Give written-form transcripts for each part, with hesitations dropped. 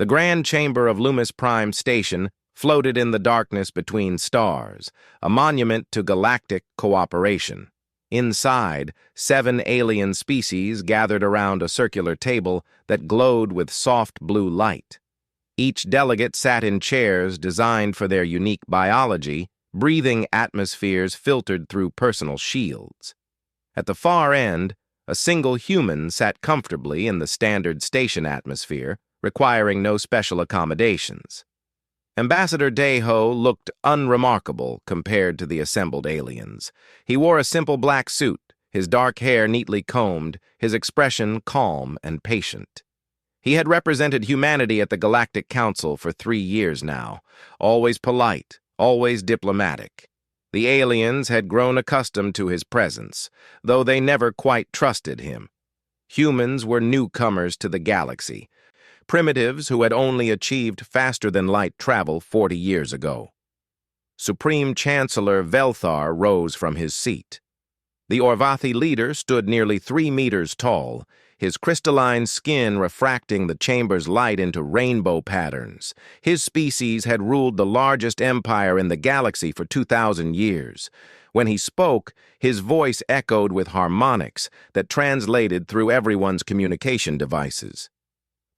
The grand chamber of Loomis Prime Station floated in the darkness between stars, a monument to galactic cooperation. Inside, 7 alien species gathered around a circular table that glowed with soft blue light. Each delegate sat in chairs designed for their unique biology, breathing atmospheres filtered through personal shields. At the far end, a single human sat comfortably in the standard station atmosphere, requiring no special accommodations. Ambassador Deho looked unremarkable compared to the assembled aliens. He wore a simple black suit, his dark hair neatly combed, his expression calm and patient. He had represented humanity at the Galactic Council for 3 years now, always polite, always diplomatic. The aliens had grown accustomed to his presence, though they never quite trusted him. Humans were newcomers to the galaxy, primitives who had only achieved faster-than-light travel 40 years ago. Supreme Chancellor Velthar rose from his seat. The Orvathi leader stood nearly 3 meters tall, his crystalline skin refracting the chamber's light into rainbow patterns. His species had ruled the largest empire in the galaxy for 2,000 years. When he spoke, his voice echoed with harmonics that translated through everyone's communication devices.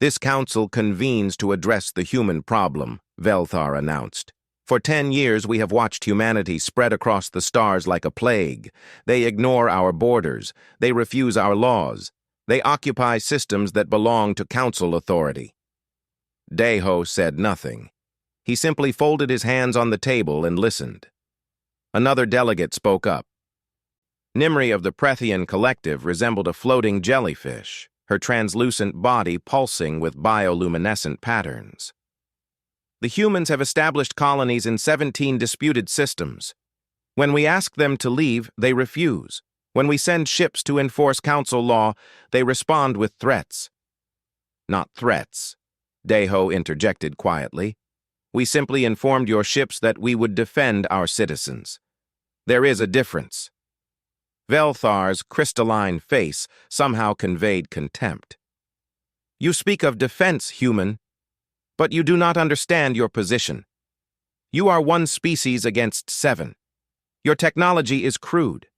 "This council convenes to address the human problem," Velthar announced. "For 10 years we have watched humanity spread across the stars like a plague. They ignore our borders. They refuse our laws. They occupy systems that belong to council authority." Deho said nothing. He simply folded his hands on the table and listened. Another delegate spoke up. Nimri of the Prethian Collective resembled a floating jellyfish, her translucent body pulsing with bioluminescent patterns. "The humans have established colonies in 17 disputed systems. When we ask them to leave, they refuse. When we send ships to enforce council law, they respond with threats." "Not threats," Deho interjected quietly. "We simply informed your ships that we would defend our citizens. There is a difference." Velthar's crystalline face somehow conveyed contempt. "You speak of defense, human, but you do not understand your position. You are 1 species against 7. Your technology is crude.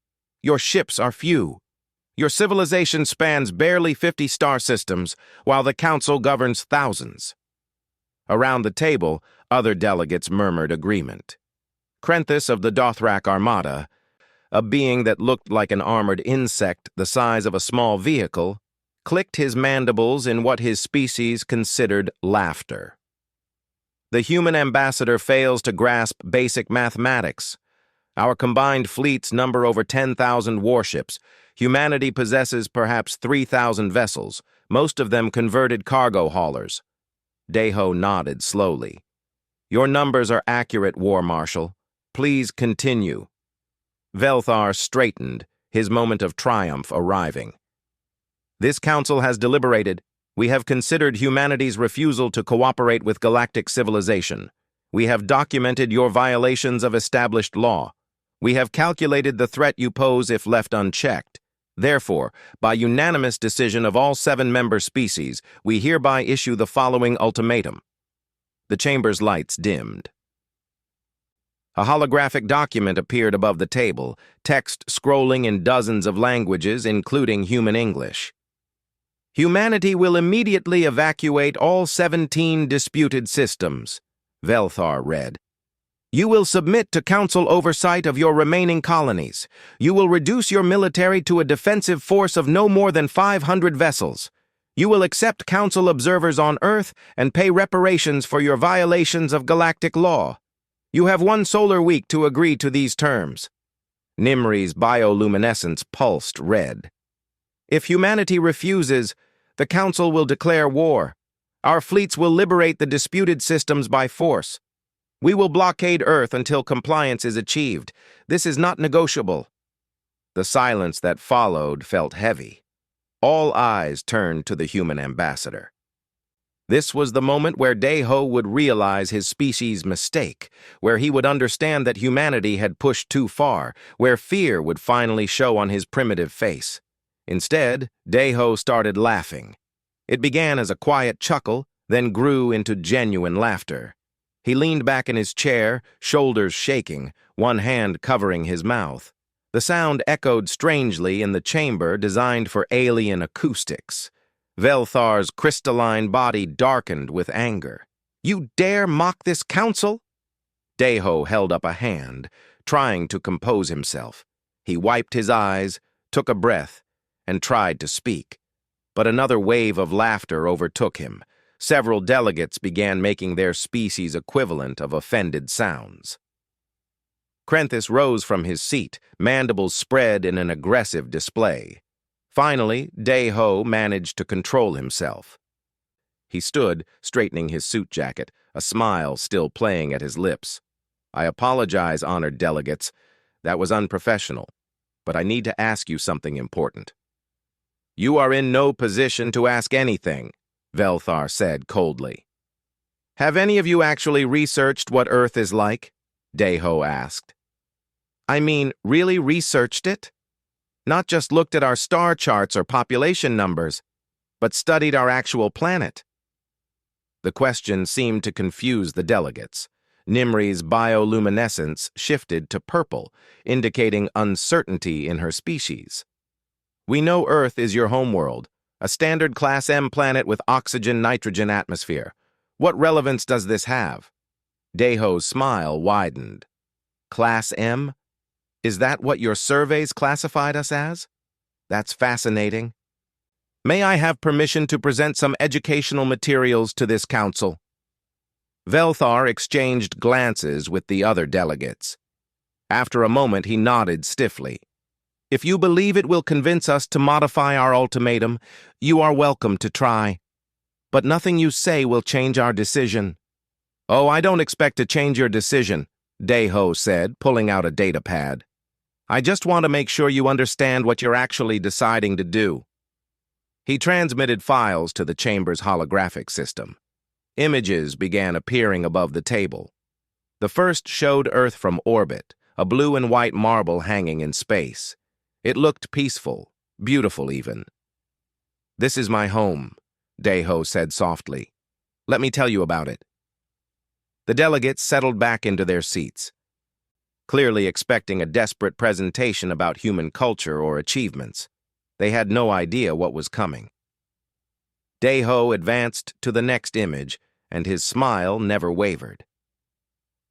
Your ships are few. Your civilization spans barely 50 star systems, while the Council governs thousands." Around the table, other delegates murmured agreement. Krenthus of the Dothrak Armada, a being that looked like an armored insect the size of a small vehicle, clicked his mandibles in what his species considered laughter. "The human ambassador fails to grasp basic mathematics. Our combined fleets number over 10,000 warships. Humanity possesses perhaps 3,000 vessels, most of them converted cargo haulers." Deho nodded slowly. "Your numbers are accurate, War Marshal. Please continue." Velthar straightened, his moment of triumph arriving. "This council has deliberated. We have considered humanity's refusal to cooperate with galactic civilization. We have documented your violations of established law. We have calculated the threat you pose if left unchecked. Therefore, by unanimous decision of all 7 member species, we hereby issue the following ultimatum." The chamber's lights dimmed. A holographic document appeared above the table, text scrolling in dozens of languages, including human English. "Humanity will immediately evacuate all 17 disputed systems," Velthar read. "You will submit to council oversight of your remaining colonies. You will reduce your military to a defensive force of no more than 500 vessels. You will accept council observers on Earth and pay reparations for your violations of galactic law. You have 1 solar week to agree to these terms." Nimri's bioluminescence pulsed red. "If humanity refuses, the council will declare war. Our fleets will liberate the disputed systems by force. We will blockade Earth until compliance is achieved. This is not negotiable." The silence that followed felt heavy. All eyes turned to the human ambassador. This was the moment where Deho would realize his species' mistake, where he would understand that humanity had pushed too far, where fear would finally show on his primitive face. Instead, Deho started laughing. It began as a quiet chuckle, then grew into genuine laughter. He leaned back in his chair, shoulders shaking, one hand covering his mouth. The sound echoed strangely in the chamber designed for alien acoustics. Velthar's crystalline body darkened with anger. "You dare mock this council?" Deho held up a hand, trying to compose himself. He wiped his eyes, took a breath, and tried to speak. But another wave of laughter overtook him. Several delegates began making their species equivalent of offended sounds. Krenthis rose from his seat, mandibles spread in an aggressive display. Finally, Deho managed to control himself. He stood, straightening his suit jacket, a smile still playing at his lips. "I apologize, honored delegates. That was unprofessional. But I need to ask you something important." "You are in no position to ask anything," Velthar said coldly. "Have any of you actually researched what Earth is like?" Deho asked. "I mean, really researched it? Not just looked at our star charts or population numbers, but studied our actual planet?" The question seemed to confuse the delegates. Nimri's bioluminescence shifted to purple, indicating uncertainty in her species. "We know Earth is your homeworld, a standard Class M planet with oxygen-nitrogen atmosphere. What relevance does this have?" Deho's smile widened. "Class M? Is that what your surveys classified us as? That's fascinating. May I have permission to present some educational materials to this council?" Velthar exchanged glances with the other delegates. After a moment, he nodded stiffly. "If you believe it will convince us to modify our ultimatum, you are welcome to try. But nothing you say will change our decision." "Oh, I don't expect to change your decision," Deho said, pulling out a data pad. "I just want to make sure you understand what you're actually deciding to do." He transmitted files to the chamber's holographic system. Images began appearing above the table. The first showed Earth from orbit, a blue and white marble hanging in space. It looked peaceful, beautiful even. "This is my home," Deho said softly. "Let me tell you about it." The delegates settled back into their seats, clearly expecting a desperate presentation about human culture or achievements. They had no idea what was coming. Deho advanced to the next image, and his smile never wavered.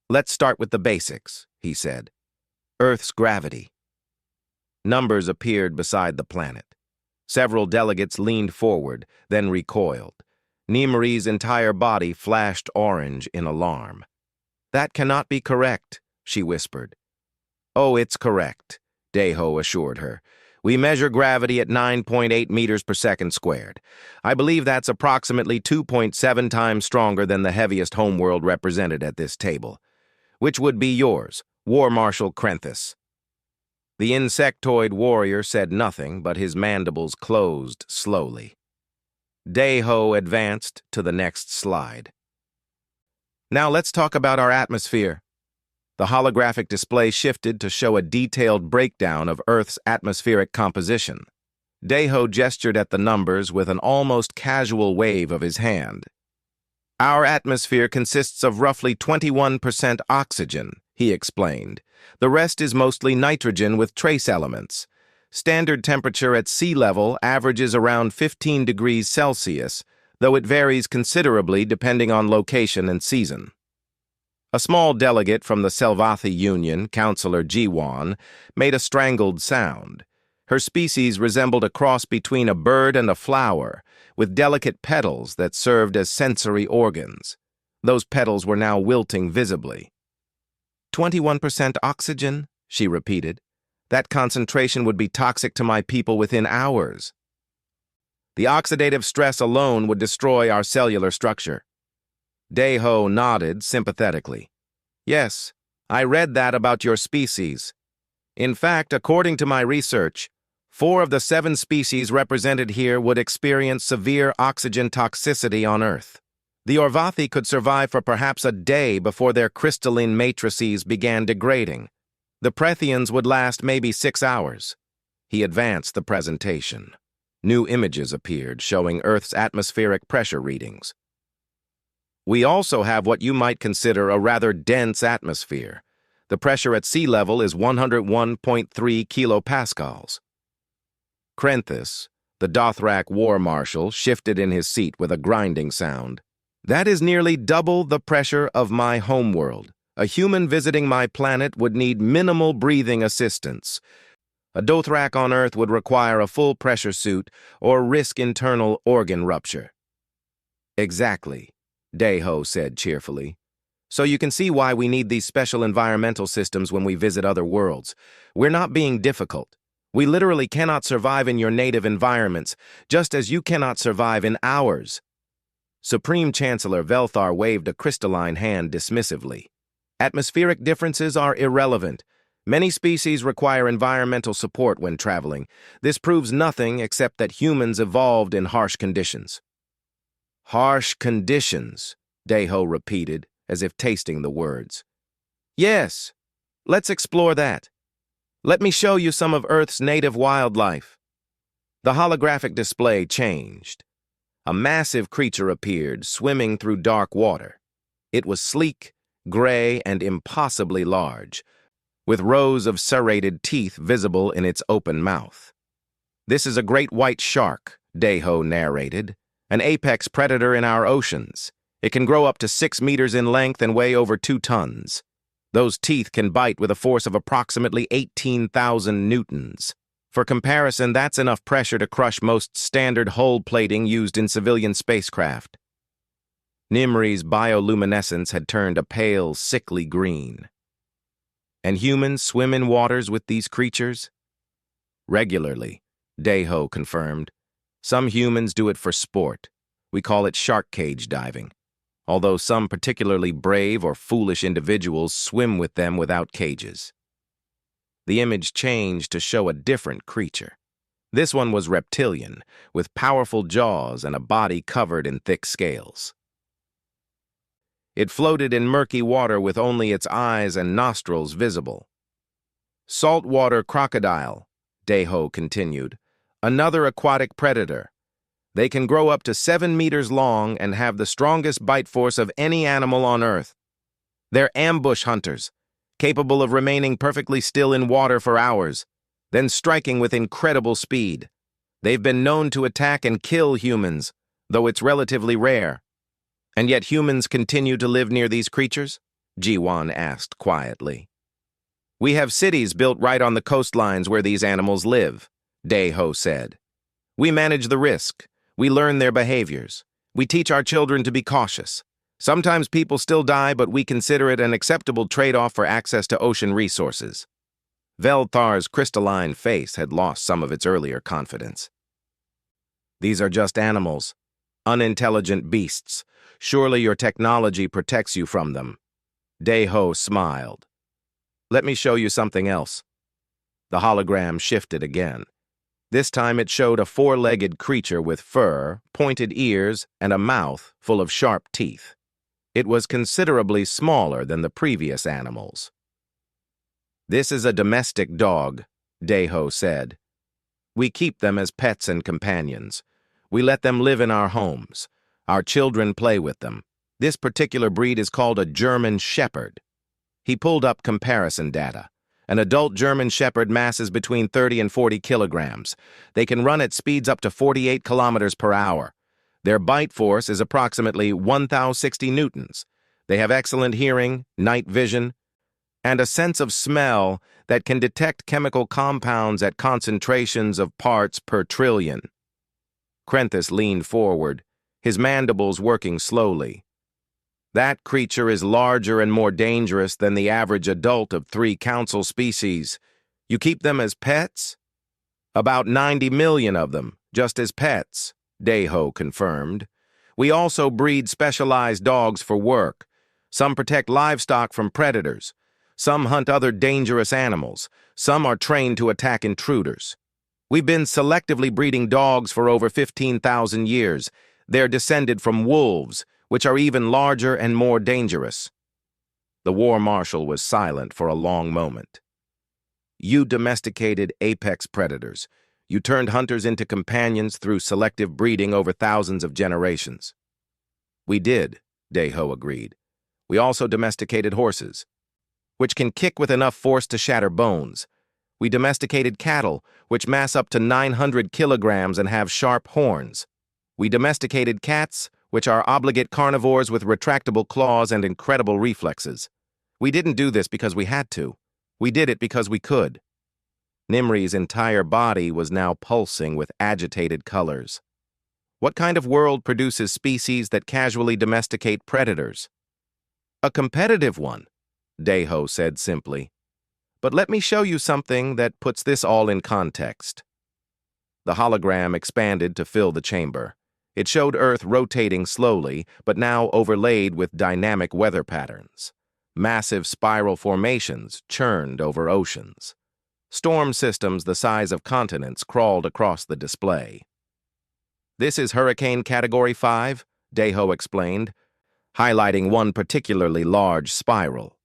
"Let's start with the basics," he said. "Earth's gravity." Numbers appeared beside the planet. Several delegates leaned forward, then recoiled. Nimri's entire body flashed orange in alarm. "That cannot be correct," she whispered. "Oh, it's correct," Deho assured her. "We measure gravity at 9.8 meters per second squared. I believe that's approximately 2.7 times stronger than the heaviest homeworld represented at this table. Which would be yours, War Marshal Krenthis?" The insectoid warrior said nothing, but his mandibles closed slowly. Deho advanced to the next slide. "Now let's talk about our atmosphere." The holographic display shifted to show a detailed breakdown of Earth's atmospheric composition. Deho gestured at the numbers with an almost casual wave of his hand. "Our atmosphere consists of roughly 21% oxygen," he explained. "The rest is mostly nitrogen with trace elements. Standard temperature at sea level averages around 15 degrees Celsius, though it varies considerably depending on location and season." A small delegate from the Selvathi Union, Councillor Jiwan, made a strangled sound. Her species resembled a cross between a bird and a flower, with delicate petals that served as sensory organs. Those petals were now wilting visibly. 21% oxygen, she repeated. "That concentration would be toxic to my people within hours. The oxidative stress alone would destroy our cellular structure." Deho nodded sympathetically. "Yes, I read that about your species. In fact, according to my research, 4 of the 7 species represented here would experience severe oxygen toxicity on Earth. The Orvathi could survive for perhaps a day before their crystalline matrices began degrading. The Prethians would last maybe 6 hours. He advanced the presentation. New images appeared showing Earth's atmospheric pressure readings. We also have what you might consider a rather dense atmosphere. The pressure at sea level is 101.3 kilopascals. Krenthis, the Dothrak war marshal, shifted in his seat with a grinding sound. That is nearly double the pressure of my homeworld. A human visiting my planet would need minimal breathing assistance. A Dothrak on Earth would require a full pressure suit or risk internal organ rupture. Exactly, Deho said cheerfully. So you can see why we need these special environmental systems when we visit other worlds. We're not being difficult. We literally cannot survive in your native environments, just as you cannot survive in ours. Supreme Chancellor Velthar waved a crystalline hand dismissively. Atmospheric differences are irrelevant. Many species require environmental support when traveling. This proves nothing except that humans evolved in harsh conditions. Harsh conditions, Deho repeated, as if tasting the words. Yes, let's explore that. Let me show you some of Earth's native wildlife. The holographic display changed. A massive creature appeared, swimming through dark water. It was sleek, gray, and impossibly large, with rows of serrated teeth visible in its open mouth. This is a great white shark, Deho narrated, an apex predator in our oceans. It can grow up to 6 meters in length and weigh over 2 tons. Those teeth can bite with a force of approximately 18,000 newtons. For comparison, that's enough pressure to crush most standard hull plating used in civilian spacecraft. Nimri's bioluminescence had turned a pale, sickly green. And humans swim in waters with these creatures? Regularly, Deho confirmed. Some humans do it for sport. We call it shark cage diving. Although some particularly brave or foolish individuals swim with them without cages. The image changed to show a different creature. This one was reptilian, with powerful jaws and a body covered in thick scales. It floated in murky water with only its eyes and nostrils visible. Saltwater crocodile, Deho continued, another aquatic predator. They can grow up to 7 meters long and have the strongest bite force of any animal on Earth. They're ambush hunters, capable of remaining perfectly still in water for hours, then striking with incredible speed. They've been known to attack and kill humans, though it's relatively rare. And yet humans continue to live near these creatures? Jiwan asked quietly. We have cities built right on the coastlines where these animals live, Deho said. We manage the risk. We learn their behaviors. We teach our children to be cautious. Sometimes people still die, but we consider it an acceptable trade-off for access to ocean resources. Velthar's crystalline face had lost some of its earlier confidence. These are just animals, unintelligent beasts. Surely your technology protects you from them. Deho smiled. Let me show you something else. The hologram shifted again. This time it showed a 4-legged creature with fur, pointed ears, and a mouth full of sharp teeth. It was considerably smaller than the previous animals. This is a domestic dog, Deho said. We keep them as pets and companions. We let them live in our homes. Our children play with them. This particular breed is called a German Shepherd. He pulled up comparison data. An adult German Shepherd masses between 30 and 40 kilograms. They can run at speeds up to 48 kilometers per hour. Their bite force is approximately 1,060 newtons. They have excellent hearing, night vision, and a sense of smell that can detect chemical compounds at concentrations of parts per trillion. Krenthis leaned forward, his mandibles working slowly. That creature is larger and more dangerous than the average adult of 3 council species. You keep them as pets? About 90 million of them, just as pets, Deho confirmed. We also breed specialized dogs for work. Some protect livestock from predators. Some hunt other dangerous animals. Some are trained to attack intruders. We've been selectively breeding dogs for over 15,000 years. They're descended from wolves, which are even larger and more dangerous. The war marshal was silent for a long moment. You domesticated apex predators. You turned hunters into companions through selective breeding over thousands of generations. We did, Deho agreed. We also domesticated horses, which can kick with enough force to shatter bones. We domesticated cattle, which mass up to 900 kilograms and have sharp horns. We domesticated cats, which are obligate carnivores with retractable claws and incredible reflexes. We didn't do this because we had to. We did it because we could. Nimri's entire body was now pulsing with agitated colors. What kind of world produces species that casually domesticate predators? A competitive one, Deho said simply. But let me show you something that puts this all in context. The hologram expanded to fill the chamber. It showed Earth rotating slowly, but now overlaid with dynamic weather patterns. Massive spiral formations churned over oceans. Storm systems the size of continents crawled across the display. This is Hurricane Category 5, Deho explained, highlighting one particularly large spiral.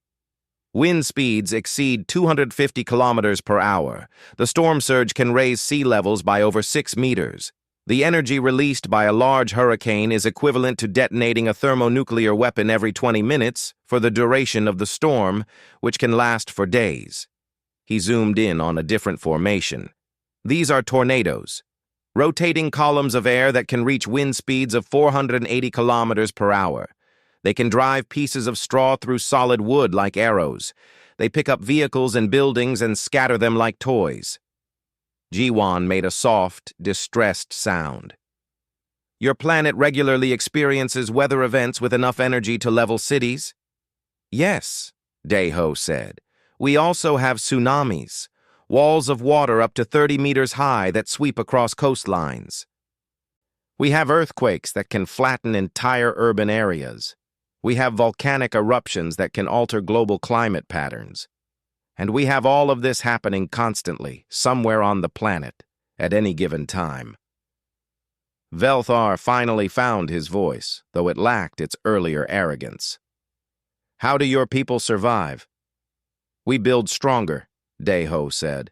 Wind speeds exceed 250 kilometers per hour. The storm surge can raise sea levels by over 6 meters. The energy released by a large hurricane is equivalent to detonating a thermonuclear weapon every 20 minutes for the duration of the storm, which can last for days. He zoomed in on a different formation. These are tornadoes, rotating columns of air that can reach wind speeds of 480 kilometers per hour. They can drive pieces of straw through solid wood like arrows. They pick up vehicles and buildings and scatter them like toys. Jiwan made a soft, distressed sound. Your planet regularly experiences weather events with enough energy to level cities? Yes, Deho said. We also have tsunamis, walls of water up to 30 meters high that sweep across coastlines. We have earthquakes that can flatten entire urban areas. We have volcanic eruptions that can alter global climate patterns. And we have all of this happening constantly, somewhere on the planet, at any given time. Velthar finally found his voice, though it lacked its earlier arrogance. How do your people survive? We build stronger, Deho said.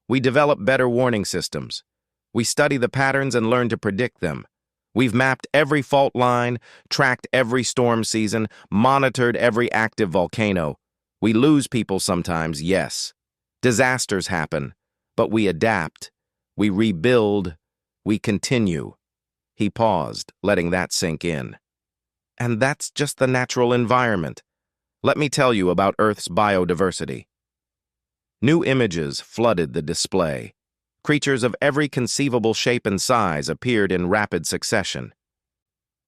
We develop better warning systems. We study the patterns and learn to predict them. We've mapped every fault line, tracked every storm season, monitored every active volcano. We lose people sometimes, yes. Disasters happen, but we adapt. We rebuild. We continue. He paused, letting that sink in. And that's just the natural environment. Let me tell you about Earth's biodiversity. New images flooded the display. Creatures of every conceivable shape and size appeared in rapid succession.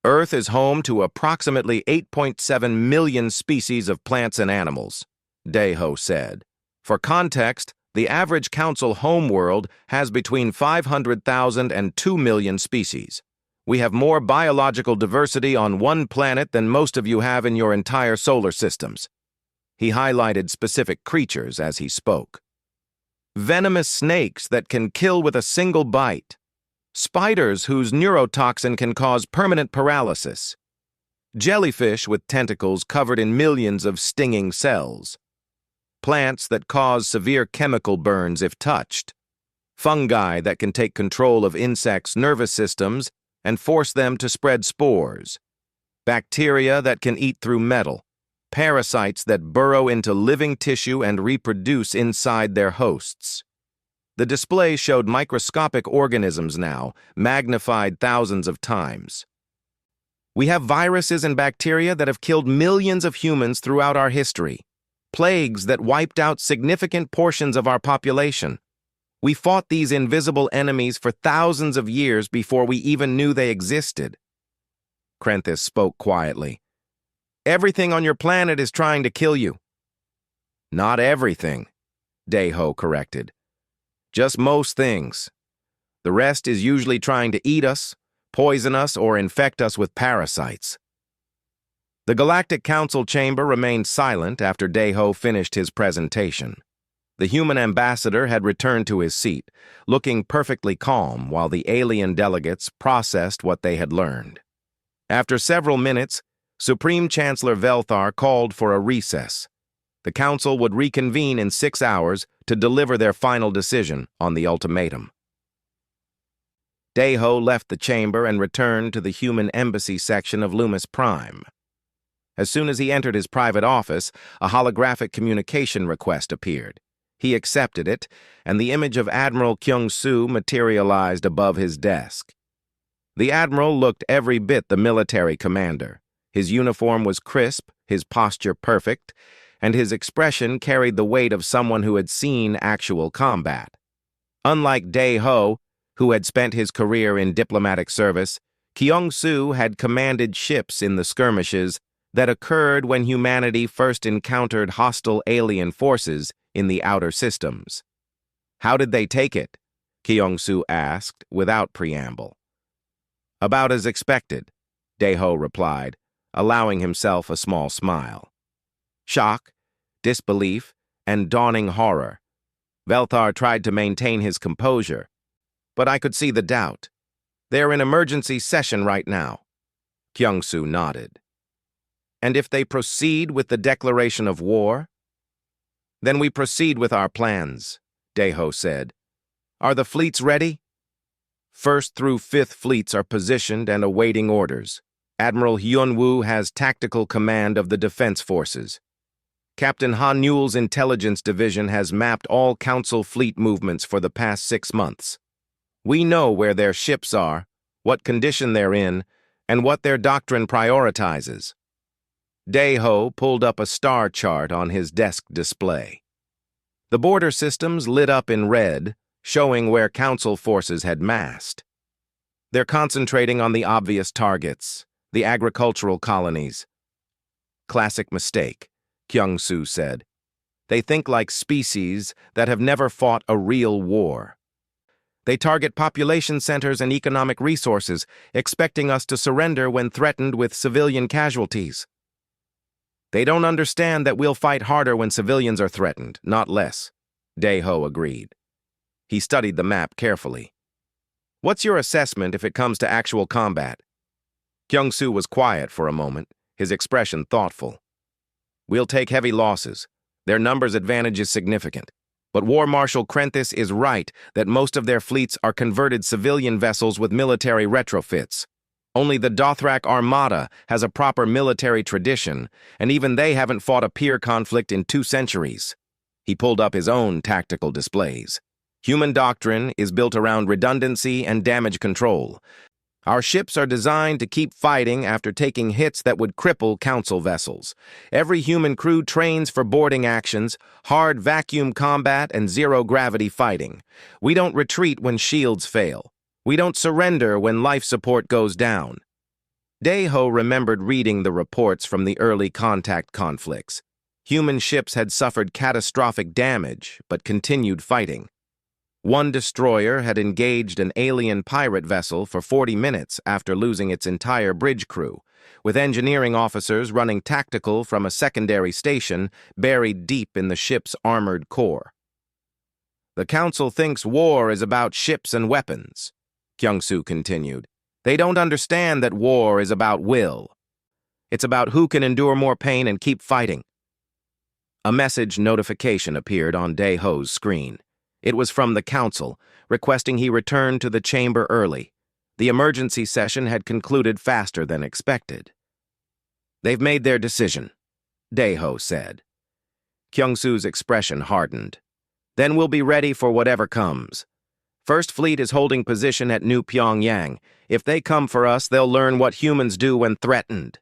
Earth is home to approximately 8.7 million species of plants and animals, Deho said. For context, the average council homeworld has between 500,000 and 2 million species. We have more biological diversity on one planet than most of you have in your entire solar systems. He highlighted specific creatures as he spoke. Venomous snakes that can kill with a single bite. Spiders whose neurotoxin can cause permanent paralysis. Jellyfish with tentacles covered in millions of stinging cells. Plants that cause severe chemical burns if touched. Fungi that can take control of insects' nervous systems and force them to spread spores. Bacteria that can eat through metal. Parasites that burrow into living tissue and reproduce inside their hosts. The display showed microscopic organisms now, magnified thousands of times. We have viruses and bacteria that have killed millions of humans throughout our history. Plagues that wiped out significant portions of our population. We fought these invisible enemies for thousands of years before we even knew they existed. Krenthis spoke quietly. Everything on your planet is trying to kill you. Not everything, Deho corrected. Just most things. The rest is usually trying to eat us, poison us, or infect us with parasites. The Galactic Council chamber remained silent after Deho finished his presentation. The human ambassador had returned to his seat, looking perfectly calm while the alien delegates processed what they had learned. After several minutes, Supreme Chancellor Velthar called for a recess. The council would reconvene in 6 hours to deliver their final decision on the ultimatum. Deho left the chamber and returned to the human embassy section of Loomis Prime. As soon as he entered his private office, a holographic communication request appeared. He accepted it, and the image of Admiral Kyung-soo materialized above his desk. The admiral looked every bit the military commander. His uniform was crisp, his posture perfect, and his expression carried the weight of someone who had seen actual combat. Unlike Dae-ho, who had spent his career in diplomatic service, Kyung-soo had commanded ships in the skirmishes that occurred when humanity first encountered hostile alien forces in the outer systems. "How did they take it?" Kyung-soo asked, without preamble. "About as expected," Dae-ho replied, allowing himself a small smile. Shock, disbelief, and dawning horror. Velthar tried to maintain his composure, but I could see the doubt. "They're in emergency session right now." Kyung-soo nodded. "And if they proceed with the declaration of war?" "Then we proceed with our plans," Dae-ho said. "Are the fleets ready?" "First through Fifth Fleets are positioned and awaiting orders. Admiral Hyun-woo has tactical command of the defense forces. Captain Han Yule's intelligence division has mapped all Council fleet movements for the past 6 months. We know where their ships are, what condition they're in, and what their doctrine prioritizes." Dae-ho pulled up a star chart on his desk display. The border systems lit up in red, showing where Council forces had massed. "They're concentrating on the obvious targets, the agricultural colonies." "Classic mistake," Kyung-soo said. "They think like species that have never fought a real war. They target population centers and economic resources, expecting us to surrender when threatened with civilian casualties. They don't understand that we'll fight harder when civilians are threatened, not less," Dae-ho agreed. He studied the map carefully. "What's your assessment if it comes to actual combat?" Kyung-soo was quiet for a moment, his expression thoughtful. "We'll take heavy losses. Their numbers advantage is significant. But War Marshal Krenthis is right that most of their fleets are converted civilian vessels with military retrofits. Only the Dothrak Armada has a proper military tradition, and even they haven't fought a peer conflict in 2 centuries. He pulled up his own tactical displays. "Human doctrine is built around redundancy and damage control. Our ships are designed to keep fighting after taking hits that would cripple Council vessels. Every human crew trains for boarding actions, hard vacuum combat, and zero-gravity fighting. We don't retreat when shields fail. We don't surrender when life support goes down." Dae-ho remembered reading the reports from the early contact conflicts. Human ships had suffered catastrophic damage, but continued fighting. One destroyer had engaged an alien pirate vessel for 40 minutes after losing its entire bridge crew, with engineering officers running tactical from a secondary station buried deep in the ship's armored core. "The Council thinks war is about ships and weapons," Kyung-soo continued. "They don't understand that war is about will. It's about who can endure more pain and keep fighting." A message notification appeared on Dae-ho's screen. It was from the Council, requesting he return to the chamber early. The emergency session had concluded faster than expected. "They've made their decision," Dae-ho said. Kyung-soo's expression hardened. "Then we'll be ready for whatever comes. First Fleet is holding position at New Pyongyang. If they come for us, they'll learn what humans do when threatened."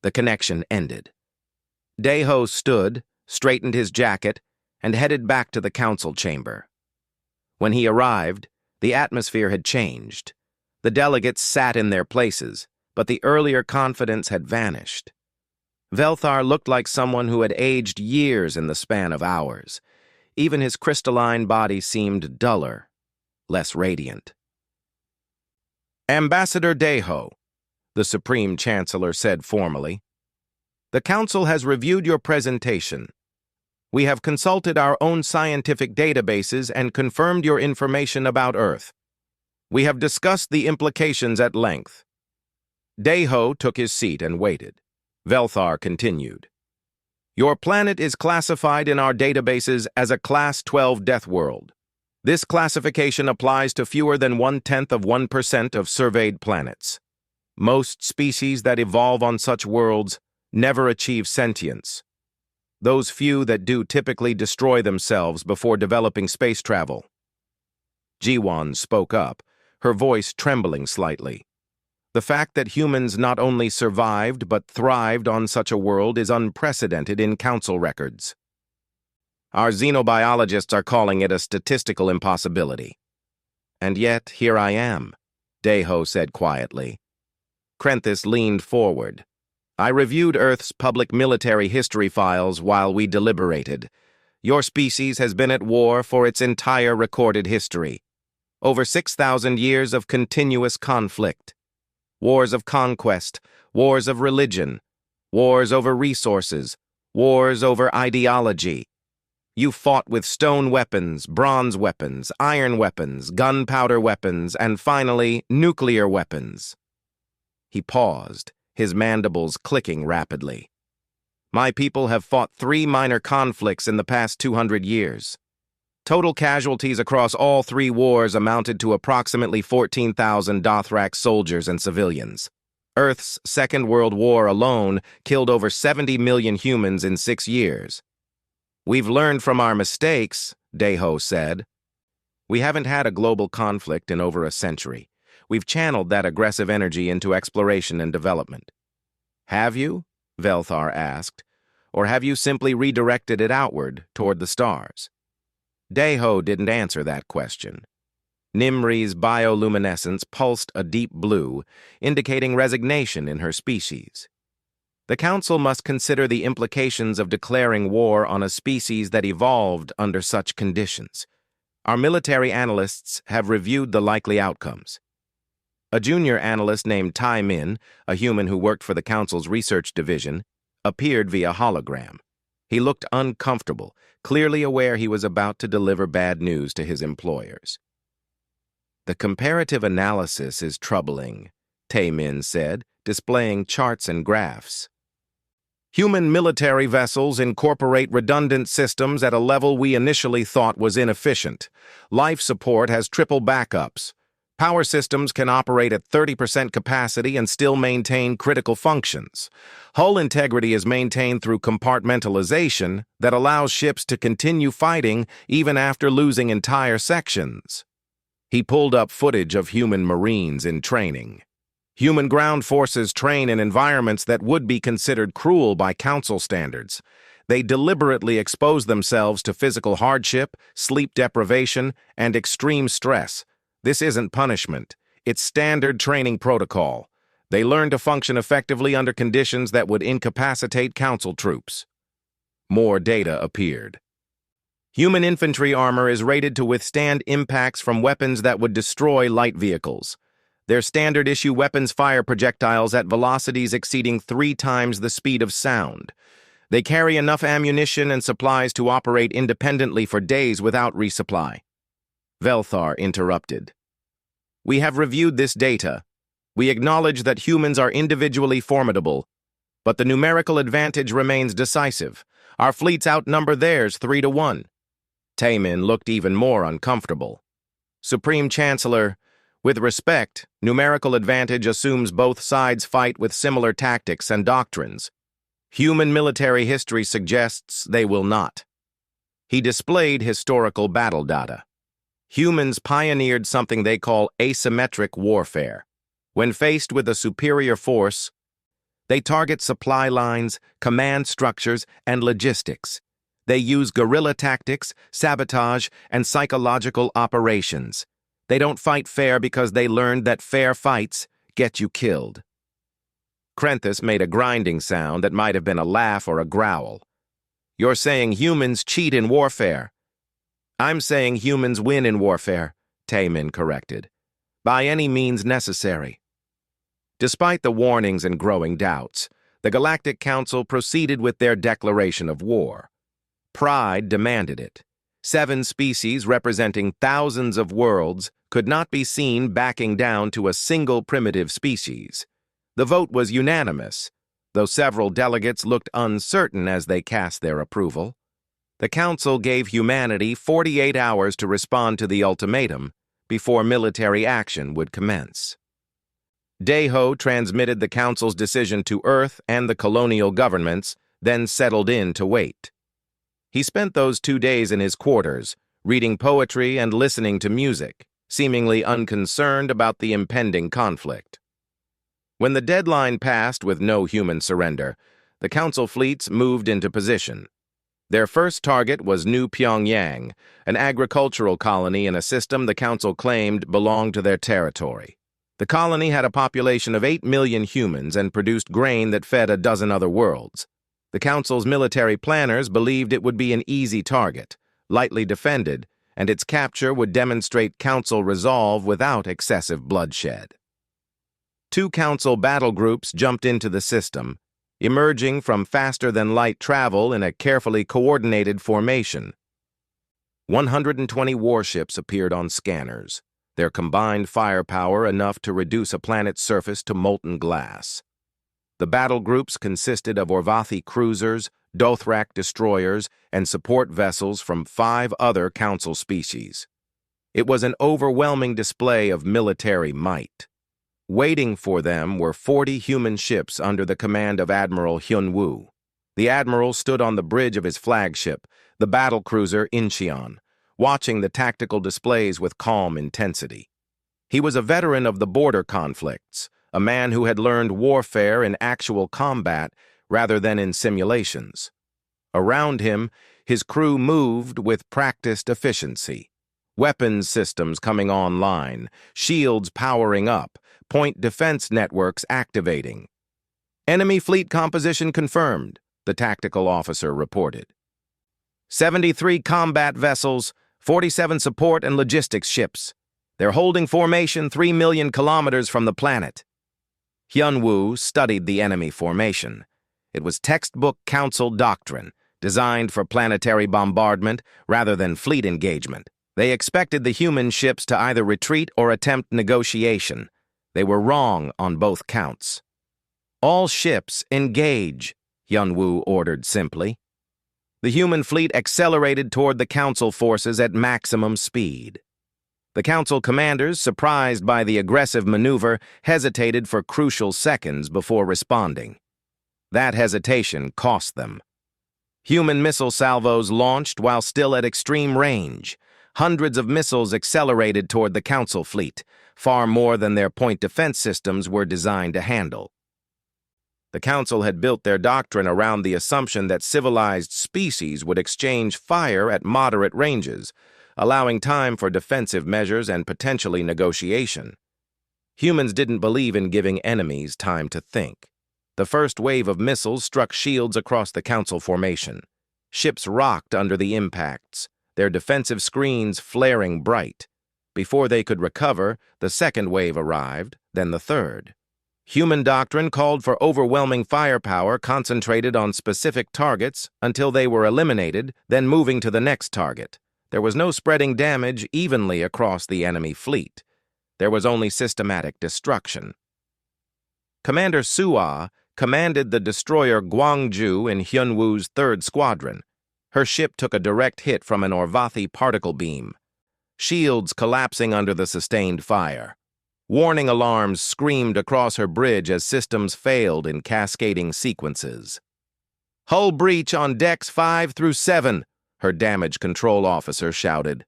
The connection ended. Dae-ho stood, straightened his jacket, and headed back to the Council chamber. When he arrived, the atmosphere had changed. The delegates sat in their places, but the earlier confidence had vanished. Velthar looked like someone who had aged years in the span of hours. Even his crystalline body seemed duller, less radiant. "Ambassador Dae-ho," the Supreme Chancellor said formally, "the Council has reviewed your presentation. We have consulted our own scientific databases and confirmed your information about Earth. We have discussed the implications at length." Dae-ho took his seat and waited. Velthar continued. "Your planet is classified in our databases as a Class 12 death world. This classification applies to fewer than 1/10% of surveyed planets. Most species that evolve on such worlds never achieve sentience. Those few that do typically destroy themselves before developing space travel. Jiwon spoke up, her voice trembling slightly. The fact that humans not only survived but thrived on such a world is unprecedented in council records. Our xenobiologists are calling it a statistical impossibility. And yet, here I am, Daeho said quietly. Krenthis leaned forward. I reviewed Earth's public military history files while we deliberated. Your species has been at war for its entire recorded history. Over 6,000 years of continuous conflict. Wars of conquest, wars of religion, wars over resources, wars over ideology. You fought with stone weapons, bronze weapons, iron weapons, gunpowder weapons, and finally, nuclear weapons. He paused, his mandibles clicking rapidly. My people have fought 3 minor conflicts in the past 200 years. Total casualties across all 3 wars amounted to approximately 14,000 Dothrak soldiers and civilians. Earth's Second World War alone killed over 70 million humans in 6 years. We've learned from our mistakes, Daeho said. We haven't had a global conflict in over a century. We've channeled that aggressive energy into exploration and development. Have you? Velthar asked. Or have you simply redirected it outward, toward the stars? Daeho didn't answer that question. Nimri's bioluminescence pulsed a deep blue, indicating resignation in her species. The Council must consider the implications of declaring war on a species that evolved under such conditions. Our military analysts have reviewed the likely outcomes. A junior analyst named Tai Min, a human who worked for the Council's research division, appeared via hologram. He looked uncomfortable, clearly aware he was about to deliver bad news to his employers. The comparative analysis is troubling, Tai Min said, displaying charts and graphs. Human military vessels incorporate redundant systems at a level we initially thought was inefficient. Life support has triple backups. Power systems can operate at 30% capacity and still maintain critical functions. Hull integrity is maintained through compartmentalization that allows ships to continue fighting even after losing entire sections. He pulled up footage of human Marines in training. Human ground forces train in environments that would be considered cruel by Council standards. They deliberately expose themselves to physical hardship, sleep deprivation, and extreme stress. This isn't punishment. It's standard training protocol. They learn to function effectively under conditions that would incapacitate Council troops. More data appeared. Human infantry armor is rated to withstand impacts from weapons that would destroy light vehicles. Their standard-issue weapons fire projectiles at velocities exceeding 3 times the speed of sound. They carry enough ammunition and supplies to operate independently for days without resupply. Velthar interrupted. We have reviewed this data. We acknowledge that humans are individually formidable, but the numerical advantage remains decisive. Our fleets outnumber theirs 3-1. Taemin looked even more uncomfortable. Supreme Chancellor, with respect, numerical advantage assumes both sides fight with similar tactics and doctrines. Human military history suggests they will not. He displayed historical battle data. Humans pioneered something they call asymmetric warfare. When faced with a superior force, they target supply lines, command structures, and logistics. They use guerrilla tactics, sabotage, and psychological operations. They don't fight fair because they learned that fair fights get you killed. Krenthis made a grinding sound that might have been a laugh or a growl. You're saying humans cheat in warfare. I'm saying humans win in warfare, Taemin corrected. By any means necessary. Despite the warnings and growing doubts, the Galactic Council proceeded with their declaration of war. Pride demanded it. 7 species representing thousands of worlds could not be seen backing down to a single primitive species. The vote was unanimous, though several delegates looked uncertain as they cast their approval. The Council gave humanity 48 hours to respond to the ultimatum before military action would commence. Deho transmitted the Council's decision to Earth and the colonial governments, then settled in to wait. He spent those 2 days in his quarters, reading poetry and listening to music, seemingly unconcerned about the impending conflict. When the deadline passed with no human surrender, the Council fleets moved into position. Their first target was New Pyongyang, an agricultural colony in a system the Council claimed belonged to their territory. The colony had a population of 8 million humans and produced grain that fed a dozen other worlds. The Council's military planners believed it would be an easy target, lightly defended, and its capture would demonstrate Council resolve without excessive bloodshed. 2 Council battle groups jumped into the system, emerging from faster-than-light travel in a carefully coordinated formation. 120 warships appeared on scanners, their combined firepower enough to reduce a planet's surface to molten glass. The battle groups consisted of Orvathi cruisers, Dothrak destroyers, and support vessels from 5 other Council species. It was an overwhelming display of military might. Waiting for them were 40 human ships under the command of Admiral Hyun-woo. The admiral stood on the bridge of his flagship, the battlecruiser Incheon, watching the tactical displays with calm intensity. He was a veteran of the border conflicts, a man who had learned warfare in actual combat rather than in simulations. Around him, his crew moved with practiced efficiency. Weapons systems coming online, shields powering up, point defense networks activating. Enemy fleet composition confirmed, the tactical officer reported. 73 combat vessels, 47 support and logistics ships. They're holding formation 3 million kilometers from the planet. Hyun-woo studied the enemy formation. It was textbook Council doctrine, designed for planetary bombardment rather than fleet engagement. They expected the human ships to either retreat or attempt negotiation. They were wrong on both counts. All ships engage, Hyun-woo ordered simply. The human fleet accelerated toward the Council forces at maximum speed. The Council commanders, surprised by the aggressive maneuver, hesitated for crucial seconds before responding. That hesitation cost them. Human missile salvos launched while still at extreme range. Hundreds of missiles accelerated toward the Council fleet, far more than their point defense systems were designed to handle. The Council had built their doctrine around the assumption that civilized species would exchange fire at moderate ranges, allowing time for defensive measures and potentially negotiation. Humans didn't believe in giving enemies time to think. The first wave of missiles struck shields across the Council formation. Ships rocked under the impacts, their defensive screens flaring bright. Before they could recover, the second wave arrived, then the third. Human doctrine called for overwhelming firepower concentrated on specific targets until they were eliminated, then moving to the next target. There was no spreading damage evenly across the enemy fleet. There was only systematic destruction. Commander Suah commanded the destroyer Gwangju in Hyun-woo's 3rd Squadron. Her ship took a direct hit from an Orvathi particle beam, shields collapsing under the sustained fire. Warning alarms screamed across her bridge as systems failed in cascading sequences. "Hull breach on decks 5 through 7, her damage control officer shouted.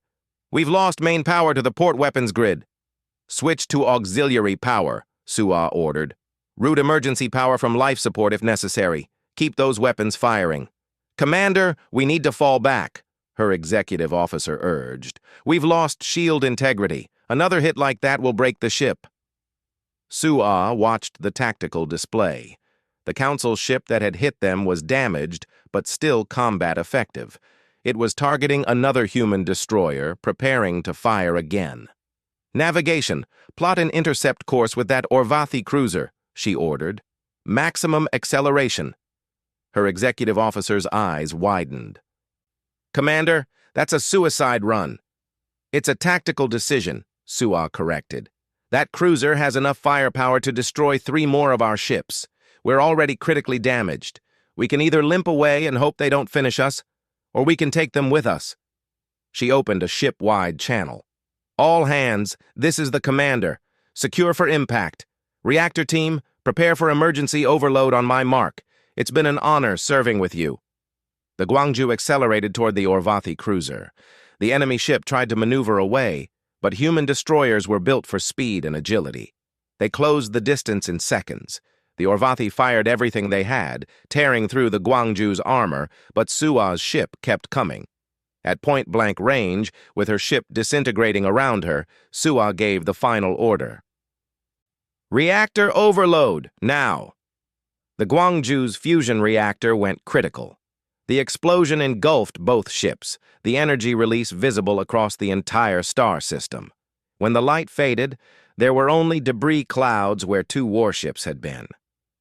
"We've lost main power to the port weapons grid." "Switch to auxiliary power," Suah ordered. "Route emergency power from life support if necessary. Keep those weapons firing." "Commander, we need to fall back," her executive officer urged. "We've lost shield integrity. Another hit like that will break the ship." Suah watched the tactical display. The Council ship that had hit them was damaged, but still combat effective. It was targeting another human destroyer, preparing to fire again. "Navigation, plot an intercept course with that Orvathi cruiser," she ordered. "Maximum acceleration." Her executive officer's eyes widened. "Commander, that's a suicide run." "It's a tactical decision," Suah corrected. "That cruiser has enough firepower to destroy 3 more of our ships. We're already critically damaged. We can either limp away and hope they don't finish us, or we can take them with us." She opened a ship-wide channel. "All hands, this is the commander. Secure for impact. Reactor team, prepare for emergency overload on my mark. It's been an honor serving with you. The Gwangju accelerated toward the Orvathi cruiser. The enemy ship tried to maneuver away, but human destroyers were built for speed and agility. They closed the distance in seconds. The Orvathi fired everything they had, tearing through the Gwangju's armor, but Sua's ship kept coming. At point-blank range, with her ship disintegrating around her, Sua gave the final order. Reactor overload, now! The Gwangju's fusion reactor went critical. The explosion engulfed both ships, the energy release visible across the entire star system. When the light faded, there were only debris clouds where 2 warships had been.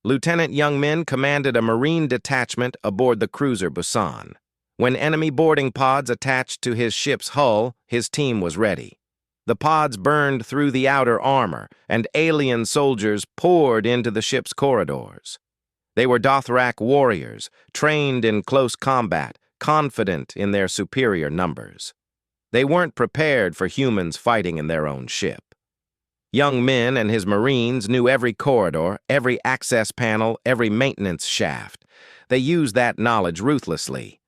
Lieutenant Youngmin commanded a marine detachment aboard the cruiser Busan. When enemy boarding pods attached to his ship's hull, his team was ready. The pods burned through the outer armor, and alien soldiers poured into the ship's corridors. They were Dothrak warriors, trained in close combat, confident in their superior numbers. They weren't prepared for humans fighting in their own ship. Youngmin and his Marines knew every corridor, every access panel, every maintenance shaft. They used that knowledge ruthlessly.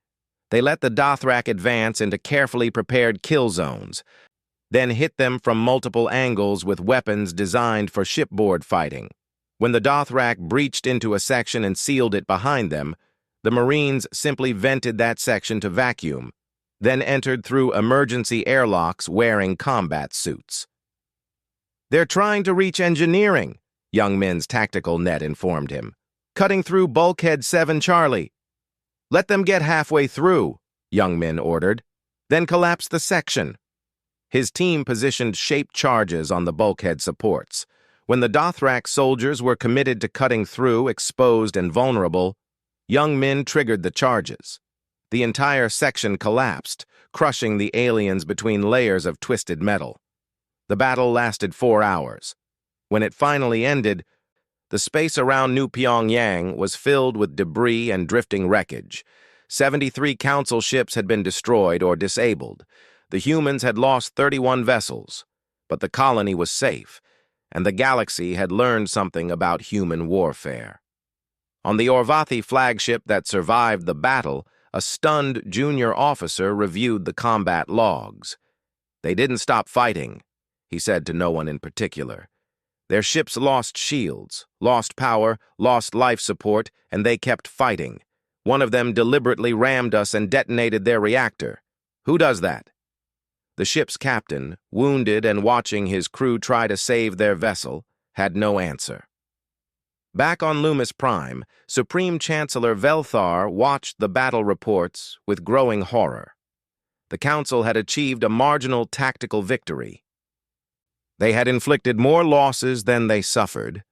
They let the Dothrak advance into carefully prepared kill zones, then hit them from multiple angles with weapons designed for shipboard fighting. When the Dothrak breached into a section and sealed it behind them, the Marines simply vented that section to vacuum, then entered through emergency airlocks wearing combat suits. "They're trying to reach engineering," Youngmin's tactical net informed him. "Cutting through Bulkhead 7 Charlie." "Let them get halfway through," Youngmin ordered. "Then collapse the section." His team positioned shaped charges on the bulkhead supports. When the Dothrak soldiers were committed to cutting through, exposed and vulnerable, Youngmin triggered the charges. The entire section collapsed, crushing the aliens between layers of twisted metal. The battle lasted 4 hours. When it finally ended, the space around New Pyongyang was filled with debris and drifting wreckage. 73 Council ships had been destroyed or disabled. The humans had lost 31 vessels, but the colony was safe, and the galaxy had learned something about human warfare. On the Orvathi flagship that survived the battle, a stunned junior officer reviewed the combat logs. "They didn't stop fighting," he said to no one in particular. "Their ships lost shields, lost power, lost life support, and they kept fighting. One of them deliberately rammed us and detonated their reactor. Who does that?" The ship's captain, wounded and watching his crew try to save their vessel, had no answer. Back on Loomis Prime, Supreme Chancellor Velthar watched the battle reports with growing horror. The Council had achieved a marginal tactical victory. They had inflicted more losses than they suffered,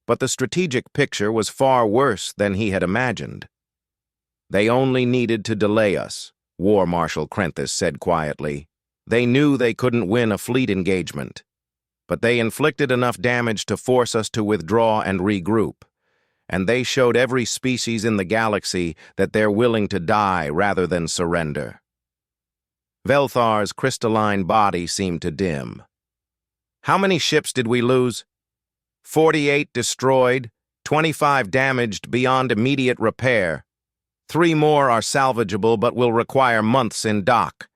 but the strategic picture was far worse than he had imagined. "They only needed to delay us," War Marshal Krenthis said quietly. "They knew they couldn't win a fleet engagement, but they inflicted enough damage to force us to withdraw and regroup, and they showed every species in the galaxy that they're willing to die rather than surrender." Velthar's crystalline body seemed to dim. "How many ships did we lose?" 48 destroyed, 25 damaged beyond immediate repair. 3 more are salvageable but will require months in dock.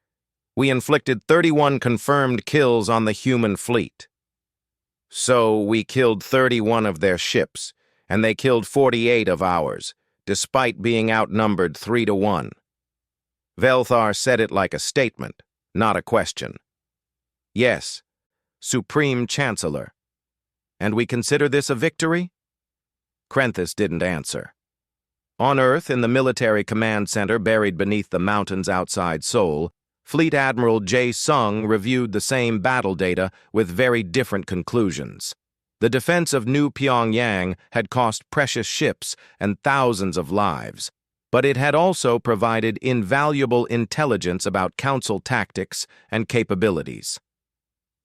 We inflicted 31 confirmed kills on the human fleet. So we killed 31 of their ships, and they killed 48 of ours, despite being outnumbered 3-1. Velthar said it like a statement, not a question. "Yes, Supreme Chancellor. And we consider this a victory?" Krenthis didn't answer. On Earth, in the military command center buried beneath the mountains outside Seoul, Fleet Admiral Jae Sung reviewed the same battle data with very different conclusions. The defense of New Pyongyang had cost precious ships and thousands of lives, but it had also provided invaluable intelligence about Council tactics and capabilities.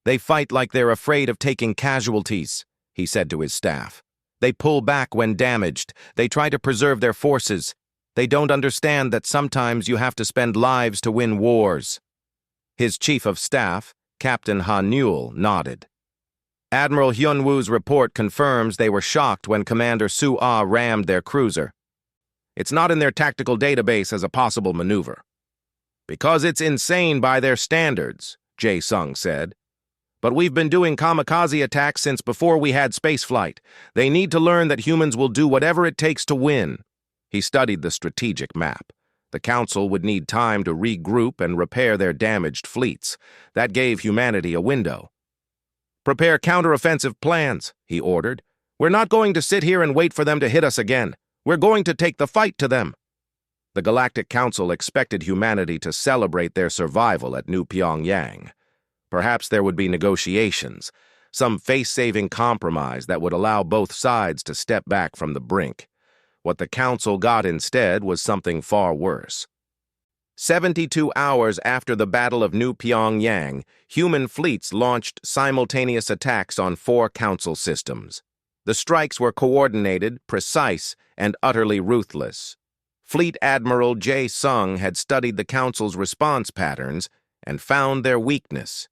"They fight like they're afraid of taking casualties," he said to his staff. "They pull back when damaged. They try to preserve their forces. They don't understand that sometimes you have to spend lives to win wars." His chief of staff, Captain Ha Newell, nodded. Admiral Hyunwoo's report confirms they were shocked when Commander Su-ah rammed their cruiser. It's not in their tactical database as a possible maneuver. Because it's insane by their standards, Jae-sung said. But we've been doing kamikaze attacks since before we had spaceflight. They need to learn that humans will do whatever it takes to win. He studied the strategic map. The Council would need time to regroup and repair their damaged fleets. That gave humanity a window. Prepare counteroffensive plans, he ordered. We're not going to sit here and wait for them to hit us again. We're going to take the fight to them. The Galactic Council expected humanity to celebrate their survival at New Pyongyang. Perhaps there would be negotiations, some face-saving compromise that would allow both sides to step back from the brink. What the Council got instead was something far worse. 72 hours after the Battle of New Pyongyang, human fleets launched simultaneous attacks on 4 Council systems. The strikes were coordinated, precise, and utterly ruthless. Fleet Admiral Jae-sung had studied the Council's response patterns and found their weakness.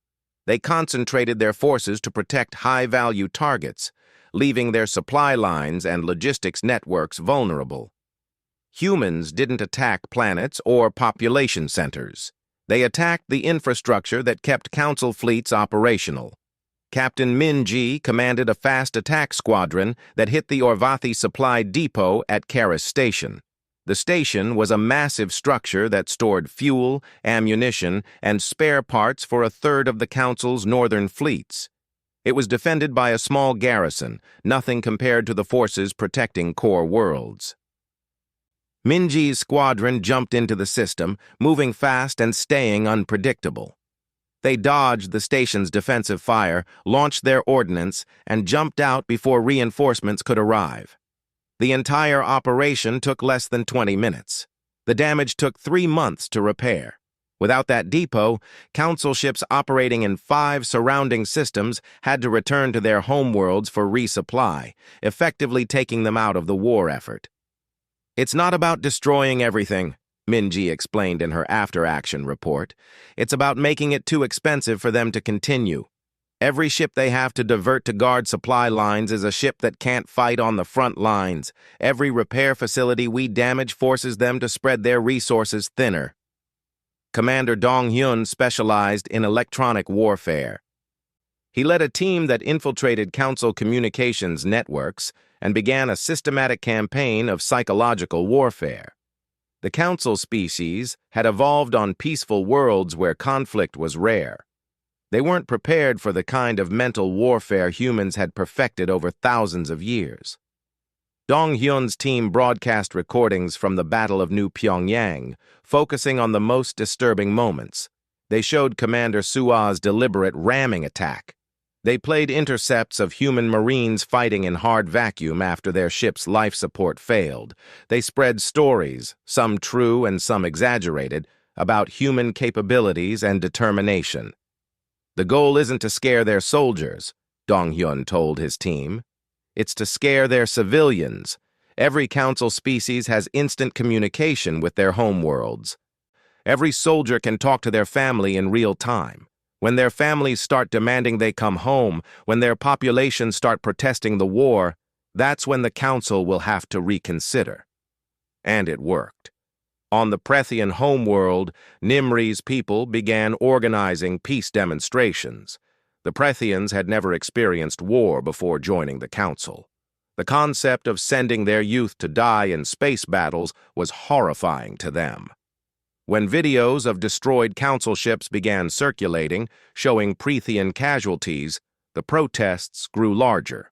They concentrated their forces to protect high-value targets, leaving their supply lines and logistics networks vulnerable. Humans didn't attack planets or population centers. They attacked the infrastructure that kept Council fleets operational. Captain Min Ji commanded a fast attack squadron that hit the Orvathi supply depot at Karis Station. The station was a massive structure that stored fuel, ammunition, and spare parts for a third of the Council's northern fleets. It was defended by a small garrison, nothing compared to the forces protecting core worlds. Minji's squadron jumped into the system, moving fast and staying unpredictable. They dodged the station's defensive fire, launched their ordnance, and jumped out before reinforcements could arrive. The entire operation took less than 20 minutes. The damage took 3 months to repair. Without that depot, Council ships operating in 5 surrounding systems had to return to their homeworlds for resupply, effectively taking them out of the war effort. It's not about destroying everything, Minji explained in her after-action report. It's about making it too expensive for them to continue. Every ship they have to divert to guard supply lines is a ship that can't fight on the front lines. Every repair facility we damage forces them to spread their resources thinner. Commander Dong-hyun specialized in electronic warfare. He led a team that infiltrated Council communications networks and began a systematic campaign of psychological warfare. The Council species had evolved on peaceful worlds where conflict was rare. They weren't prepared for the kind of mental warfare humans had perfected over thousands of years. Dong-hyun's team broadcast recordings from the Battle of New Pyongyang, focusing on the most disturbing moments. They showed Commander Su-ah's deliberate ramming attack. They played intercepts of human Marines fighting in hard vacuum after their ship's life support failed. They spread stories, some true and some exaggerated, about human capabilities and determination. The goal isn't to scare their soldiers, Dong-hyun told his team. It's to scare their civilians. Every Council species has instant communication with their homeworlds. Every soldier can talk to their family in real time. When their families start demanding they come home, when their populations start protesting the war, that's when the Council will have to reconsider. And it worked. On the Prethian homeworld, Nimri's people began organizing peace demonstrations. The Prethians had never experienced war before joining the Council. The concept of sending their youth to die in space battles was horrifying to them. When videos of destroyed Council ships began circulating, showing Prethian casualties, the protests grew larger.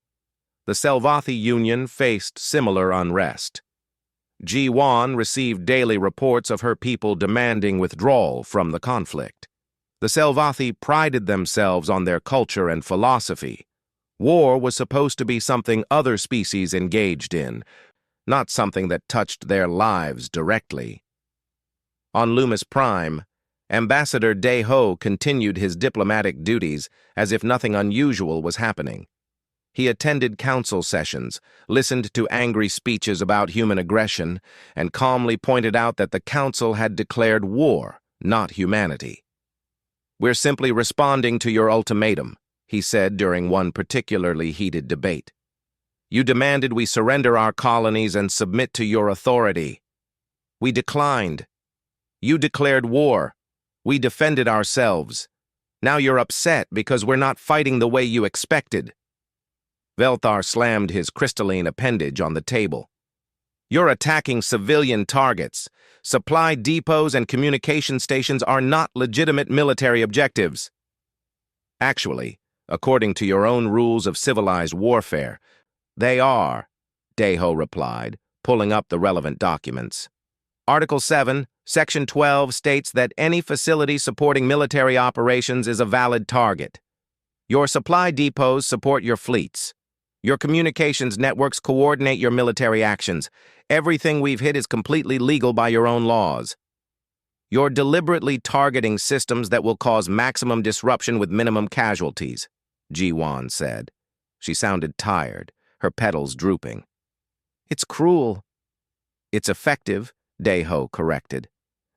The Selvathi Union faced similar unrest. Ji-won received daily reports of her people demanding withdrawal from the conflict. The Selvathi prided themselves on their culture and philosophy. War was supposed to be something other species engaged in, not something that touched their lives directly. On Loomis Prime, Ambassador Dae-ho continued his diplomatic duties as if nothing unusual was happening. He attended Council sessions, listened to angry speeches about human aggression, and calmly pointed out that the Council had declared war, not humanity. "We're simply responding to your ultimatum," he said during one particularly heated debate. You demanded we surrender our colonies and submit to your authority. We declined. You declared war. We defended ourselves. Now you're upset because we're not fighting the way you expected. Velthar slammed his crystalline appendage on the table. You're attacking civilian targets. Supply depots and communication stations are not legitimate military objectives. Actually, according to your own rules of civilized warfare, they are, Deho replied, pulling up the relevant documents. Article 7, Section 12 states that any facility supporting military operations is a valid target. Your supply depots support your fleets. Your communications networks coordinate your military actions. Everything we've hit is completely legal by your own laws. You're deliberately targeting systems that will cause maximum disruption with minimum casualties, Ji-Wan said. She sounded tired, her petals drooping. It's cruel. It's effective, Deho corrected,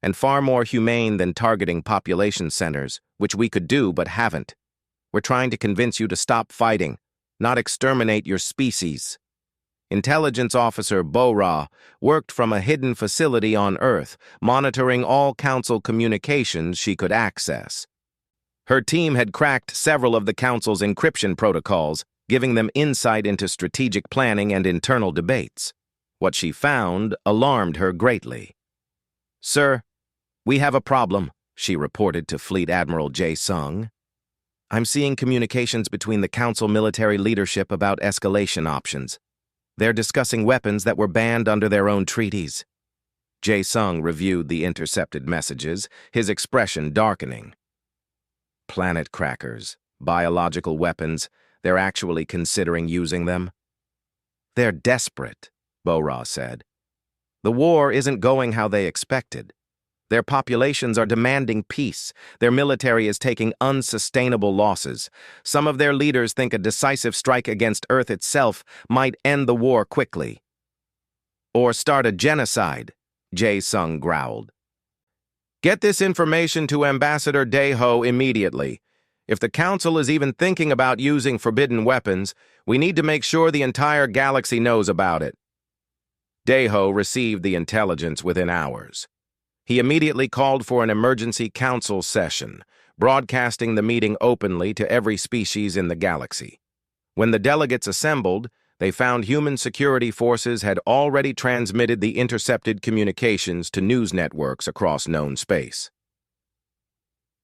and far more humane than targeting population centers, which we could do but haven't. We're trying to convince you to stop fighting, not exterminate your species. Intelligence Officer Bo-Ra worked from a hidden facility on Earth, monitoring all Council communications she could access. Her team had cracked several of the Council's encryption protocols, giving them insight into strategic planning and internal debates. What she found alarmed her greatly. Sir, we have a problem, she reported to Fleet Admiral Jae-Sung. I'm seeing communications between the Council military leadership about escalation options. They're discussing weapons that were banned under their own treaties. Jae-Sung reviewed the intercepted messages, his expression darkening. Planet crackers, biological weapons, they're actually considering using them. They're desperate, Bo-Ra said. The war isn't going how they expected. Their populations are demanding peace. Their military is taking unsustainable losses. Some of their leaders think a decisive strike against Earth itself might end the war quickly. Or start a genocide, Jae-Sung growled. Get this information to Ambassador Deho immediately. If the Council is even thinking about using forbidden weapons, we need to make sure the entire galaxy knows about it. Deho received the intelligence within hours. He immediately called for an emergency council session, broadcasting the meeting openly to every species in the galaxy. When the delegates assembled, they found human security forces had already transmitted the intercepted communications to news networks across known space.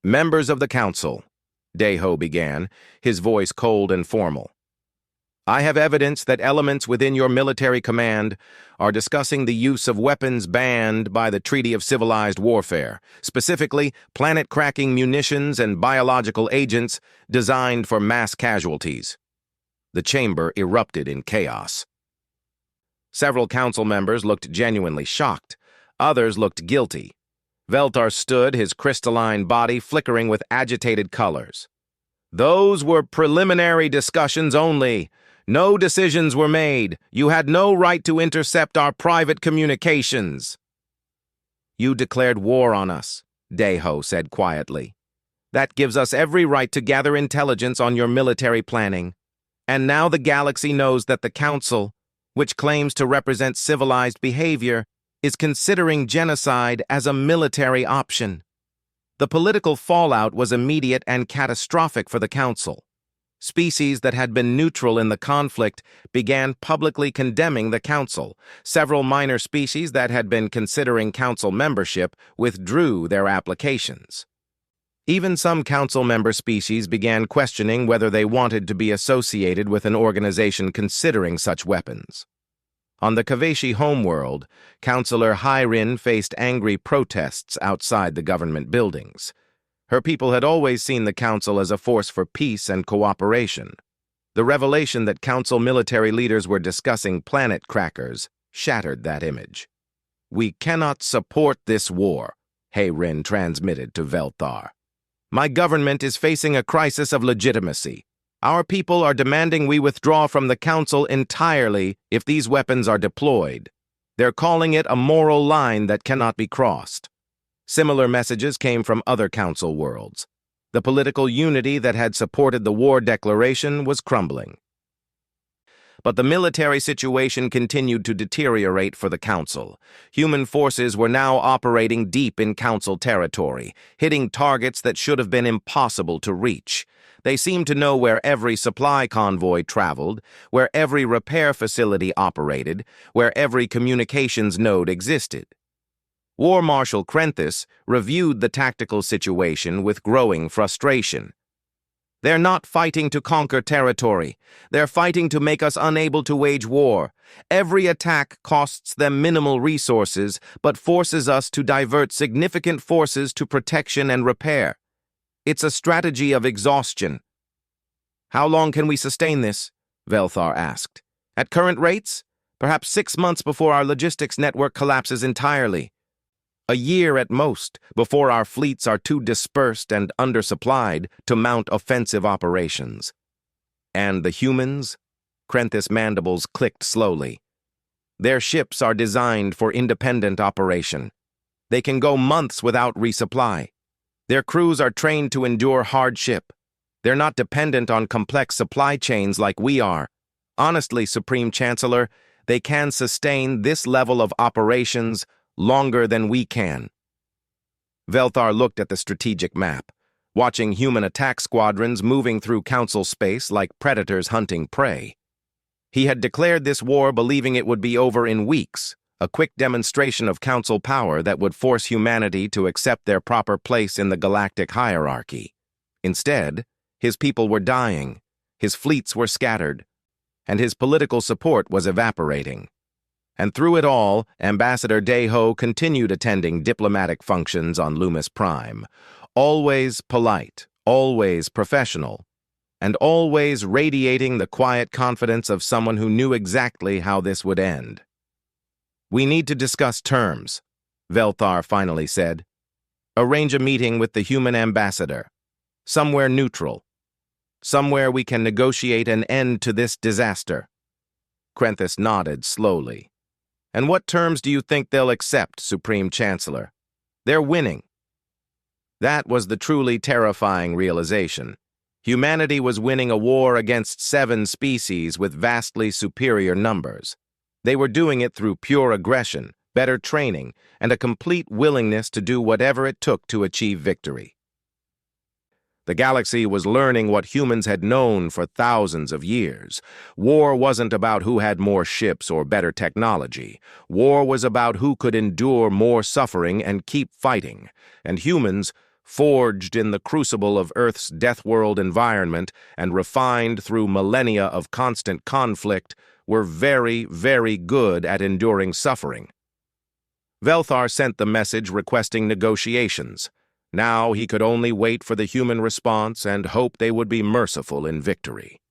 Members of the Council, Deho began, his voice cold and formal. I have evidence that elements within your military command are discussing the use of weapons banned by the Treaty of Civilized Warfare, specifically planet-cracking munitions and biological agents designed for mass casualties. The chamber erupted in chaos. Several council members looked genuinely shocked. Others looked guilty. Velthar stood, his crystalline body flickering with agitated colors. Those were preliminary discussions only. No decisions were made. You had no right to intercept our private communications. You declared war on us, Deho said quietly. That gives us every right to gather intelligence on your military planning. And now the galaxy knows that the Council, which claims to represent civilized behavior, is considering genocide as a military option. The political fallout was immediate and catastrophic for the Council. Species that had been neutral in the conflict began publicly condemning the Council. Several minor species that had been considering Council membership withdrew their applications. Even some Council member species began questioning whether they wanted to be associated with an organization considering such weapons. On the Kaveshi homeworld, Councillor Hyrin faced angry protests outside the government buildings. Her people had always seen the Council as a force for peace and cooperation. The revelation that Council military leaders were discussing planet crackers shattered that image. We cannot support this war, Hyrin transmitted to Velthar. My government is facing a crisis of legitimacy. Our people are demanding we withdraw from the Council entirely if these weapons are deployed. They're calling it a moral line that cannot be crossed. Similar messages came from other Council worlds. The political unity that had supported the war declaration was crumbling. But the military situation continued to deteriorate for the Council. Human forces were now operating deep in Council territory, hitting targets that should have been impossible to reach. They seemed to know where every supply convoy traveled, where every repair facility operated, where every communications node existed. War Marshal Krenthis reviewed the tactical situation with growing frustration. They're not fighting to conquer territory. They're fighting to make us unable to wage war. Every attack costs them minimal resources, but forces us to divert significant forces to protection and repair. It's a strategy of exhaustion. How long can we sustain this? Velthar asked. At current rates? Perhaps 6 months before our logistics network collapses entirely. A year at most, before our fleets are too dispersed and undersupplied to mount offensive operations. And the humans? Krenthis' mandibles clicked slowly. Their ships are designed for independent operation. They can go months without resupply. Their crews are trained to endure hardship. They're not dependent on complex supply chains like we are. Honestly, Supreme Chancellor, they can sustain this level of operations longer than we can. Velthar looked at the strategic map, watching human attack squadrons moving through Council space like predators hunting prey. He had declared this war believing it would be over in weeks, a quick demonstration of Council power that would force humanity to accept their proper place in the galactic hierarchy. Instead, his people were dying, his fleets were scattered, and his political support was evaporating. And through it all, Ambassador Deho continued attending diplomatic functions on Loomis Prime, always polite, always professional, and always radiating the quiet confidence of someone who knew exactly how this would end. "We need to discuss terms," Velthar finally said. "Arrange a meeting with the human ambassador. Somewhere neutral. Somewhere we can negotiate an end to this disaster." Krenthis nodded slowly. "And what terms do you think they'll accept, Supreme Chancellor? They're winning." That was the truly terrifying realization. Humanity was winning a war against 7 species with vastly superior numbers. They were doing it through pure aggression, better training, and a complete willingness to do whatever it took to achieve victory. The galaxy was learning what humans had known for thousands of years. War wasn't about who had more ships or better technology. War was about who could endure more suffering and keep fighting. And humans, forged in the crucible of Earth's Deathworld environment and refined through millennia of constant conflict, were very, very good at enduring suffering. Velthar sent the message requesting negotiations. Now he could only wait for the human response and hope they would be merciful in victory.